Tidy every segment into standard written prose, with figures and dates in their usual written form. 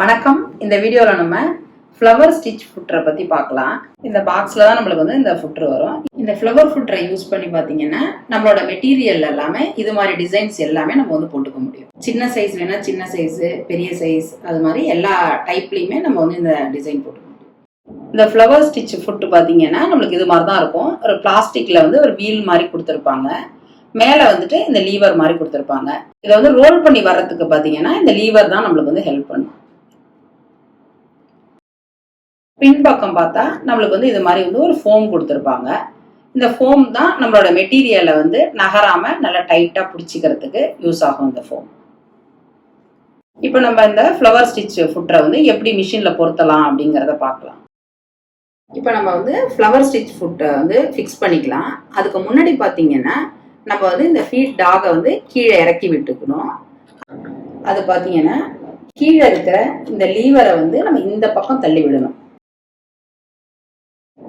வணக்கம். இந்த வீடியோவில் நம்ம ஃப்ளவர் ஸ்டிச் ஃபுட்டரை பற்றி பார்க்கலாம். இந்த பாக்ஸில் தான் நம்மளுக்கு வந்து இந்த ஃபுட்ரு வரும். இந்த ஃப்ளவர் ஃபுட்டரை யூஸ் பண்ணி பார்த்தீங்கன்னா நம்மளோட மெட்டீரியல் எல்லாமே இது மாதிரி டிசைன்ஸ் எல்லாமே நம்ம வந்து போட்டுக்க முடியும். சின்ன சைஸ் வேணால் சின்ன சைஸு, பெரிய சைஸ், அது மாதிரி எல்லா டைப்லேயுமே நம்ம வந்து இந்த டிசைன் போட்டுக்க முடியும். இந்த ஃப்ளவர் ஸ்டிச் ஃபுட்டு பார்த்தீங்கன்னா நம்மளுக்கு இது மாதிரி தான் இருக்கும். ஒரு பிளாஸ்டிக்கில் வந்து ஒரு வீல் மாதிரி கொடுத்துருப்பாங்க. மேலே வந்துட்டு இந்த லீவர் மாதிரி கொடுத்துருப்பாங்க. இதை வந்து ரோல் பண்ணி வர்றதுக்கு பார்த்தீங்கன்னா இந்த லீவர் தான் நம்மளுக்கு வந்து ஹெல்ப் பண்ணும். பின்பக்கம் பார்த்தா நம்மளுக்கு வந்து இது மாதிரி வந்து ஒரு ஃபோம் கொடுத்துருப்பாங்க. இந்த ஃபோம் தான் நம்மளோட மெட்டீரியலை வந்து நகராம நல்லா டைட்டா பிடிச்சிக்கிறதுக்கு யூஸ் ஆகும் இந்த ஃபோம். இப்போ நம்ம இந்த ஃப்ளவர் ஸ்டிச் ஃபுட்டரை வந்து எப்படி மிஷின்ல பொருத்தலாம் அப்படிங்கிறத பார்க்கலாம். இப்போ நம்ம வந்து ஃப்ளவர் ஸ்டிச் ஃபுட்டை வந்து ஃபிக்ஸ் பண்ணிக்கலாம். அதுக்கு முன்னாடி பார்த்தீங்கன்னா நம்ம வந்து இந்த ஃபீட் டாகை வந்து கீழே இறக்கி விட்டுக்கணும். அது பார்த்தீங்கன்னா கீழே இருக்கிற இந்த லீவரை வந்து நம்ம இந்த பக்கம் தள்ளி விடணும்.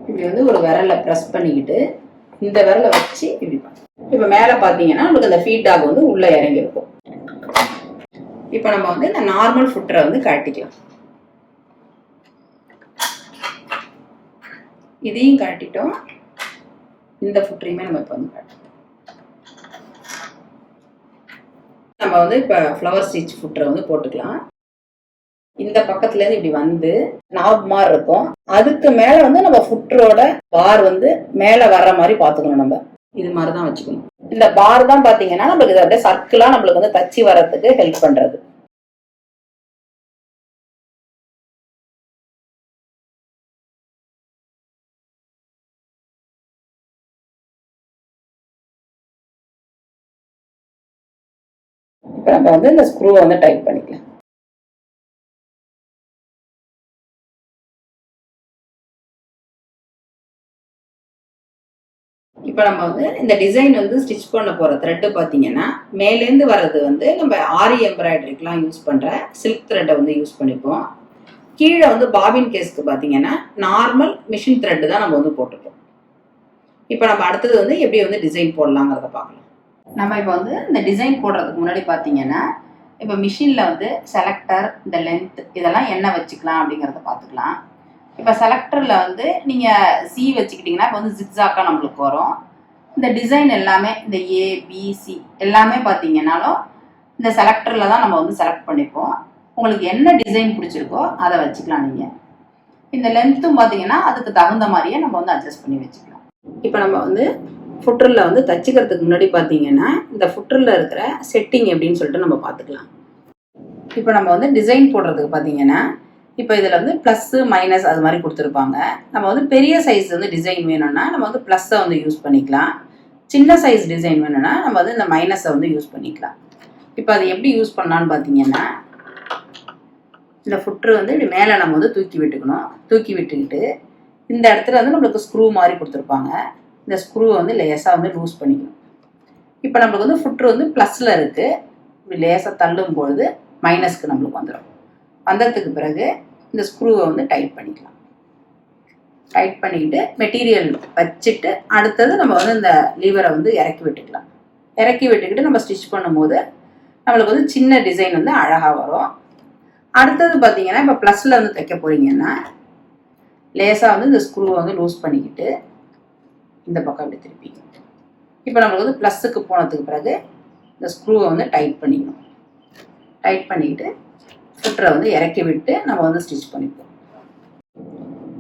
இப்படி வந்து ஒரு விரலை ப்ரெஸ் பண்ணிக்கிட்டு இந்த விரலை வச்சு இப்படி பண்ணணும். இப்போ மேலே பார்த்தீங்கன்னா நமக்கு அந்த ஃபீட் டாக் வந்து உள்ளே இறங்கியிருக்கும். இப்போ நம்ம வந்து இந்த நார்மல் ஃபுட்டரை வந்து கழட்டிக்கலாம். இதையும் கழட்டிட்டோம். இந்த ஃபுட்டரையுமே நம்ம இப்போ வந்து கழட்டிட்டோம். நம்ம வந்து இப்போ ஃப்ளவர் ஸ்டிச் ஃபுட்டரை வந்து போட்டுக்கலாம். இந்த பக்கத்துல இருந்து இப்படி வந்து நாப் மாதிரி இருக்கும். அதுக்கு மேல வந்து நம்ம ஃபுட்டரோட பார் வந்து மேல வர்ற மாதிரி பாத்துக்கணும். நம்ம இது மாதிரிதான் வச்சுக்கணும். இந்த பார் தான் பாத்தீங்கன்னா நம்மளுக்கு இது அப்படியே சர்க்கிளா நம்மளுக்கு வந்து தச்சு வர்றதுக்கு ஹெல்ப் பண்றது. இப்ப நம்ம வந்து இந்த ஸ்க்ரூவை வந்து டைட் பண்ணிக்கலாம். இப்போ நம்ம வந்து இந்த டிசைன் வந்து ஸ்டிச் பண்ண போகிற த்ரெட்டு பார்த்தீங்கன்னா மேலேருந்து வர்றது வந்து நம்ம ஆரி எம்ப்ராய்டரிக்கெலாம் யூஸ் பண்ணுற சில்க் த்ரெட்டை வந்து யூஸ் பண்ணிப்போம். கீழே வந்து பாபின் கேஸ்க்கு பார்த்தீங்கன்னா நார்மல் மிஷின் த்ரெட்டு தான் நம்ம வந்து போட்டுப்போம். இப்போ நம்ம அடுத்தது வந்து எப்படி வந்து டிசைன் போடலாங்கிறத பார்க்கலாம். நம்ம இப்போ வந்து இந்த டிசைன் போடுறதுக்கு முன்னாடி பார்த்தீங்கன்னா இப்போ மிஷினில் வந்து செலக்டர், இந்த லென்த் இதெல்லாம் என்ன வச்சுக்கலாம் அப்படிங்கிறத பார்த்துக்கலாம். இப்போ செலக்டரில் வந்து நீங்கள் சி வச்சுக்கிட்டிங்கன்னா இப்போ வந்து ஜிக்ஸாக்காக நம்மளுக்கு வரும். இந்த டிசைன் எல்லாமே இந்த ஏபிசி எல்லாமே பார்த்தீங்கன்னாலும் இந்த செலக்டரில் தான் நம்ம வந்து செலக்ட் பண்ணிப்போம். உங்களுக்கு என்ன டிசைன் பிடிச்சிருக்கோ அதை வச்சுக்கலாம். நீங்கள் இந்த லென்த்தும் பார்த்தீங்கன்னா அதுக்கு தகுந்த மாதிரியே நம்ம வந்து அட்ஜஸ்ட் பண்ணி வச்சுக்கலாம். இப்போ நம்ம வந்து ஃபுட்டரில் வந்து தச்சுக்கிறதுக்கு முன்னாடி பார்த்தீங்கன்னா இந்த ஃபுட்டரில் இருக்கிற செட்டிங் எப்படின்னு சொல்லிட்டு நம்ம பார்த்துக்கலாம். இப்போ நம்ம வந்து டிசைன் போடுறதுக்கு பார்த்தீங்கன்னா இப்போ இதில் வந்து ப்ளஸ்ஸு மைனஸ் அது மாதிரி கொடுத்துருப்பாங்க. நம்ம வந்து பெரிய சைஸ் வந்து டிசைன் வேணும்னா நம்ம வந்து ப்ளஸ்ஸை வந்து யூஸ் பண்ணிக்கலாம். சின்ன சைஸ் டிசைன் வேணும்னா நம்ம வந்து இந்த மைனஸை வந்து யூஸ் பண்ணிக்கலாம். இப்போ அதை எப்படி யூஸ் பண்ணலான்னு பார்த்தீங்கன்னா இந்த ஃபுட்ரு வந்து இப்படி மேலே நம்ம வந்து தூக்கி விட்டுக்கணும். தூக்கி விட்டுக்கிட்டு இந்த இடத்துல வந்து நம்மளுக்கு ஸ்க்ரூ மாதிரி கொடுத்துருப்பாங்க. இந்த ஸ்க்ரூவை வந்து லேசாக வந்து லூஸ் பண்ணிக்கணும். இப்போ நம்மளுக்கு வந்து ஃபுட்ரு வந்து ப்ளஸில் இருக்குது. இப்படி லேசாக தள்ளும் பொழுது மைனஸ்க்கு நம்மளுக்கு வந்துடும். வந்ததுக்கு பிறகு இந்த ஸ்க்ரூவை வந்து டைட் பண்ணிக்கலாம். டைட் பண்ணிக்கிட்டு மெட்டீரியல் வச்சுட்டு அடுத்தது நம்ம வந்து இந்த லீவரை வந்து இறக்கி விட்டுக்கலாம். இறக்கி விட்டுக்கிட்டு நம்ம ஸ்டிச் பண்ணும்போது நம்மளுக்கு வந்து சின்ன டிசைன் வந்து அழகாக வரும். அடுத்தது பார்த்தீங்கன்னா இப்போ ப்ளஸில் வந்து தைக்க போகிறீங்கன்னா லேசாக வந்து இந்த ஸ்க்ரூவை வந்து லூஸ் பண்ணிக்கிட்டு இந்த பக்கம் இப்படி திருப்பிக்கணும். இப்போ நம்மளுக்கு வந்து ப்ளஸுக்கு போனதுக்கு பிறகு இந்த ஸ்க்ரூவை வந்து டைட் பண்ணிக்கணும். டைட் பண்ணிக்கிட்டு ஃபுட்டரை வந்து இறக்கி விட்டு நம்ம வந்து ஸ்டிச் பண்ணிப்போம்.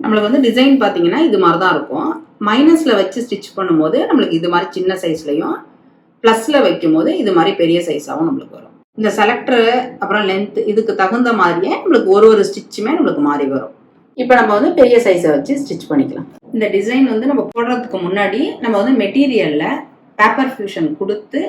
நம்மளுக்கு வந்து டிசைன் பார்த்தீங்கன்னா இது மாதிரி தான் இருக்கும். மைனஸில் வச்சு ஸ்டிச் பண்ணும்போது நம்மளுக்கு இது மாதிரி சின்ன சைஸ்லையும், ப்ளஸில் வைக்கும் போது இது மாதிரி பெரிய சைஸாகவும் நம்மளுக்கு வரும். இந்த செலக்டரு அப்புறம் லென்த் இதுக்கு தகுந்த மாதிரியே நம்மளுக்கு ஒரு ஸ்டிச்சுமே நம்மளுக்கு மாறி வரும். இப்போ நம்ம வந்து பெரிய சைஸை வச்சு ஸ்டிச் பண்ணிக்கலாம். இந்த டிசைன் வந்து நம்ம போடுறதுக்கு முன்னாடி நம்ம வந்து மெட்டீரியலில் பேப்பர் ஃபியூஷன் கொடுத்து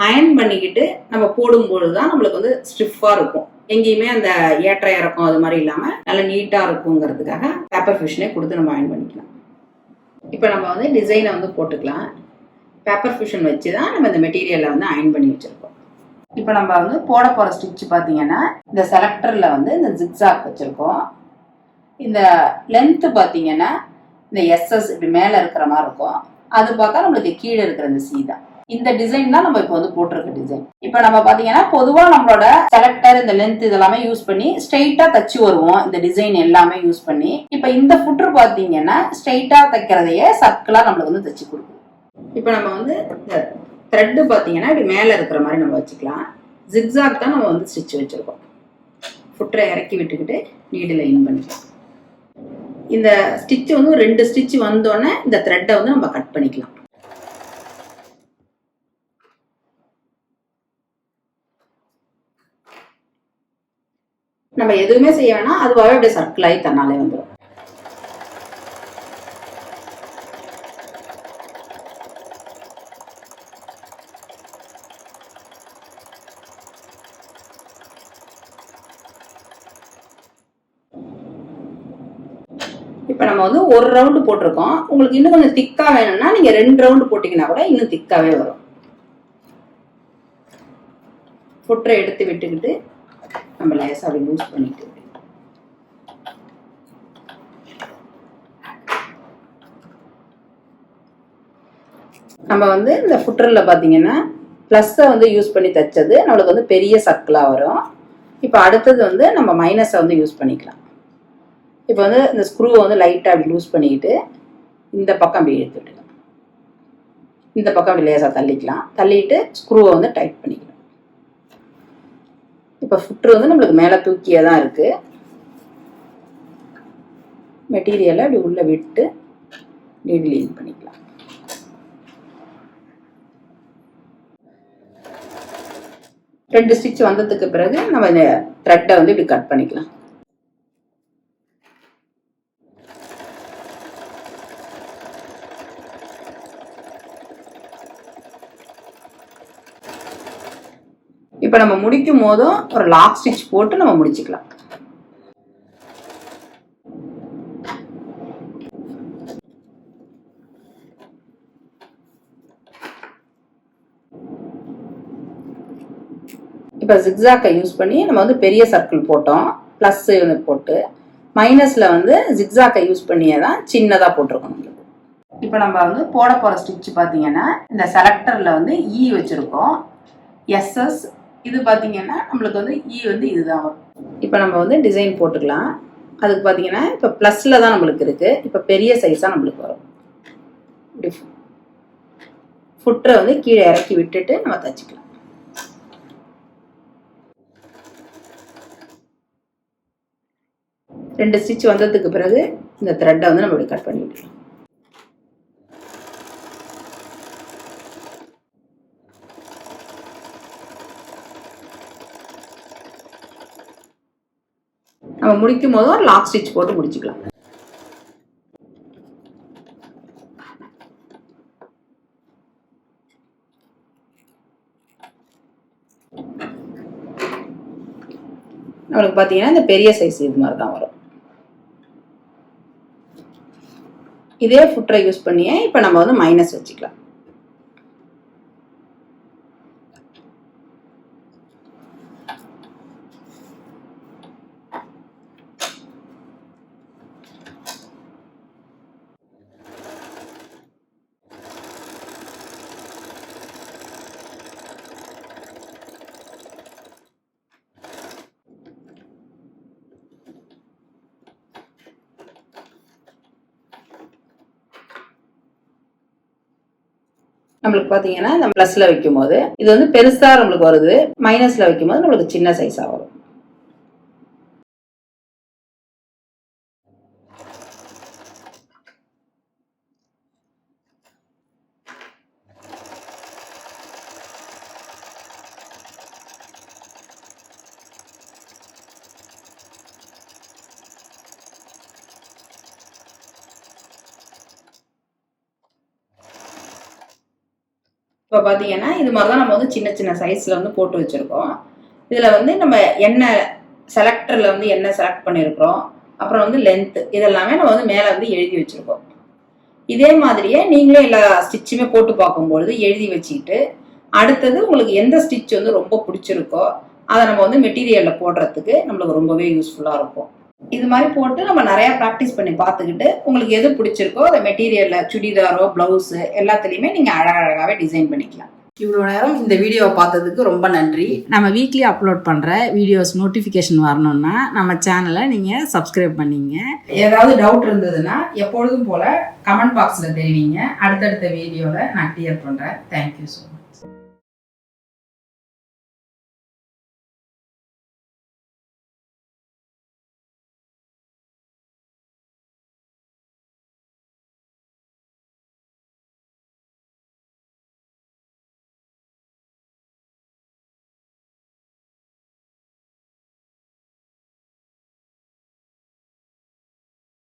அயன் பண்ணிக்கிட்டு நம்ம போடும்பொழுது தான் நம்மளுக்கு வந்து ஸ்டிஃபாக இருக்கும். எங்கேயுமே அந்த ஏற்ற இறக்கம் அது மாதிரி இல்லாமல் நல்லா நீட்டாக இருக்குங்கிறதுக்காக பேப்பர் ஃபியூஷனே கொடுத்து நம்ம அயன் பண்ணிக்கலாம். இப்போ நம்ம வந்து டிசைனை வந்து போட்டுக்கலாம். பேப்பர் ஃபியூஷன் வச்சு தான் நம்ம இந்த மெட்டீரியலை வந்து அயன் பண்ணி வச்சுருக்கோம். இப்போ நம்ம வந்து போட போகிற ஸ்டிச் பார்த்தீங்கன்னா இந்த செலக்டரில் வந்து இந்த ஜிக்ஸாக் வச்சுருக்கோம். இந்த லென்த்து பார்த்தீங்கன்னா இந்த எஸ்எஸ் இப்படி மேலே இருக்கிற மாதிரி இருக்கும். அது பார்த்தா நம்மளுக்கு கீழே இருக்கிற இந்த சி தான். இந்த டிசைன் தான் நம்ம இப்போ வந்து போட்டிருக்க டிசைன். இப்போ நம்ம பாத்தீங்கன்னா பொதுவா நம்மளோட செலக்டர் இந்த லென்த் இதெல்லாமே யூஸ் பண்ணி ஸ்ட்ரெயிட்டா தச்சு வருவோம் இந்த டிசைன் எல்லாமே யூஸ் பண்ணி. இப்போ இந்த ஃபுட்ரு பாத்தீங்கன்னா ஸ்ட்ரெயிட்டா தைக்கிறதையே சர்க்கிளா நம்மளுக்கு வந்து தச்சு கொடுக்கும். இப்போ நம்ம வந்து இந்த த்ரெட்டு பாத்தீங்கன்னா இப்படி மேல இருக்கிற மாதிரி நம்ம வச்சுக்கலாம். ஜிக்ஸாக் தான் நம்ம வந்து ஸ்டிச் வச்சிருக்கோம். ஃபுட்டரை இறக்கி விட்டுக்கிட்டு நீடில் இன் பண்ணிக்கலாம். இந்த ஸ்டிச் வந்து 2 ஸ்டிச் வந்தோடனே இந்த த்ரெட்டை வந்து நம்ம கட் பண்ணிக்கலாம். நம்ம எதுவுமே செய்ய வேணாம், அதுவாகவே அப்படியே சர்க்கிள் ஆகி தன்னாலே வந்துடும். இப்போ நம்ம வந்து ஒரு ரவுண்டு போட்டிருக்கோம். உங்களுக்கு இன்னும் கொஞ்சம் திக்கா வேணும்னா நீங்க 2 ரவுண்டு போட்டீங்கன்னா கூட இன்னும் திக்காவே வரும். ஃபுட்டரை எடுத்து விட்டுக்கிட்டு நம்ம லேசா அப்படி லூஸ் பண்ணிட்டு நம்ம வந்து இந்த ஃபுட்டர்ல பாத்தீங்கன்னா பிளஸ்ஸை வந்து யூஸ் பண்ணி தைச்சது நம்மளுக்கு வந்து பெரிய சர்க்கிளா வரும். இப்போ அடுத்தது வந்து நம்ம மைனஸை வந்து யூஸ் பண்ணிக்கலாம். இப்போ வந்து இந்த ஸ்க்ரூவை வந்து லைட்டாக அப்படி லூஸ் பண்ணிக்கிட்டு இந்த பக்கம் அப்படி எடுத்து விட்டுக்கலாம். இந்த பக்கம் அப்படி லேசாக தள்ளிக்கலாம். தள்ளிட்டு ஸ்க்ரூவை வந்து டைட் பண்ணிக்கலாம். இப்போ ஃபுட்ரு வந்து நம்மளுக்கு மேலே தூக்கியே தான் இருக்குது. மெட்டீரியலை அப்படி உள்ளே விட்டு நீடில் இன் பண்ணிக்கலாம். ரெண்டு ஸ்டிச் வந்ததுக்கு பிறகு நம்ம இந்த த்ரெட்டை வந்து இப்படி கட் பண்ணிக்கலாம். இப்போ நம்ம முடிக்கும் போதும் ஒரு லாக் ஸ்டிச் போட்டு நம்ம முடிச்சுக்கலாம். இப்போ ஜிக்ஸாக்கை யூஸ் பண்ணி நம்ம வந்து பெரிய சர்க்கிள் போட்டோம், ப்ளஸ் போட்டு மைனஸில் வந்து ஜிக்ஸாக்கை யூஸ் பண்ணியே தான் சின்னதாக போட்டிருக்கோம் நம்மளுக்கு. இப்போ நம்ம வந்து போட போகிற ஸ்டிச் பார்த்தீங்கன்னா இந்த செலக்டரில் வந்து இ வச்சுருக்கோம், எஸ்எஸ். இது பார்த்தீங்கன்னா நம்மளுக்கு வந்து இ வந்து இதுதான் வரும். இப்போ நம்ம வந்து டிசைன் போட்டுக்கலாம். அதுக்கு பார்த்தீங்கன்னா இப்போ ப்ளஸில் தான் நம்மளுக்கு இருக்குது. இப்போ பெரிய சைஸாக நம்மளுக்கு வரும். இப்படி ஃபுட்டரை வந்து கீழே இறக்கி விட்டுட்டு நம்ம தச்சுக்கலாம். ரெண்டு ஸ்டிச் வந்ததுக்கு பிறகு இந்த த்ரெட்டை வந்து நம்ம இப்படி கட் பண்ணி விட்டுக்கலாம். நம்ம முடிக்கும் போதும் லாக் ஸ்டிச் போட்டு முடிச்சுக்கலாம். நம்மளுக்கு பார்த்தீங்கன்னா இந்த பெரிய சைஸ் இது மாதிரி தான் வரும். இதே ஃபுட்டரை யூஸ் பண்ணியே இப்போ நம்ம வந்து மைனஸ் வச்சுக்கலாம். நம்மளுக்கு பார்த்தீங்கன்னா இந்த ப்ளஸ்ல வைக்கும் போது இது வந்து பெருசா நம்மளுக்கு வருது, மைனஸ்ல வைக்கும் போது நம்மளுக்கு சின்ன சைஸா வரும். இப்போ பார்த்தீங்கன்னா இது மாதிரி தான் நம்ம வந்து சின்ன சின்ன சைஸில் வந்து போட்டு வச்சுருக்கோம். இதில் வந்து நம்ம என்ன செலக்டரில் வந்து என்ன செலக்ட் பண்ணியிருக்கிறோம், அப்புறம் வந்து லென்த்து, இதெல்லாமே நம்ம வந்து மேலே வந்து எழுதி வச்சுருக்கோம். இதே மாதிரியே நீங்களே எல்லா ஸ்டிச்சுமே போட்டு பார்க்கும்பொழுது எழுதி வச்சுக்கிட்டு அடுத்தது உங்களுக்கு எந்த ஸ்டிச் வந்து ரொம்ப பிடிச்சிருக்கோ அதை நம்ம வந்து மெட்டீரியலில் போடுறதுக்கு நம்மளுக்கு ரொம்பவே யூஸ்ஃபுல்லாக இருக்கும். இது மாதிரி போட்டு நம்ம நிறையா ப்ராக்டிஸ் பண்ணி பார்த்துக்கிட்டு உங்களுக்கு எது பிடிச்சிருக்கோ அதை மெட்டீரியலில் சுடிதாரோ ப்ளவுஸு எல்லாத்துலேயுமே நீங்கள் அழகழகாகவே டிசைன் பண்ணிக்கலாம். இவ்வளோ நேரம் இந்த வீடியோவை பார்த்ததுக்கு ரொம்ப நன்றி. நம்ம வீக்லி அப்லோட் பண்ணுற வீடியோஸ் நோட்டிஃபிகேஷன் வரணும்னா நம்ம சேனலை நீங்கள் சப்ஸ்கிரைப் பண்ணிங்க. ஏதாவது டவுட் இருந்ததுன்னா எப்பொழுதும் போல் கமெண்ட் பாக்ஸில் தெரிவிங்க. அடுத்தடுத்த வீடியோவில் நான் கிளியர் பண்ணுறேன். Thank you so much.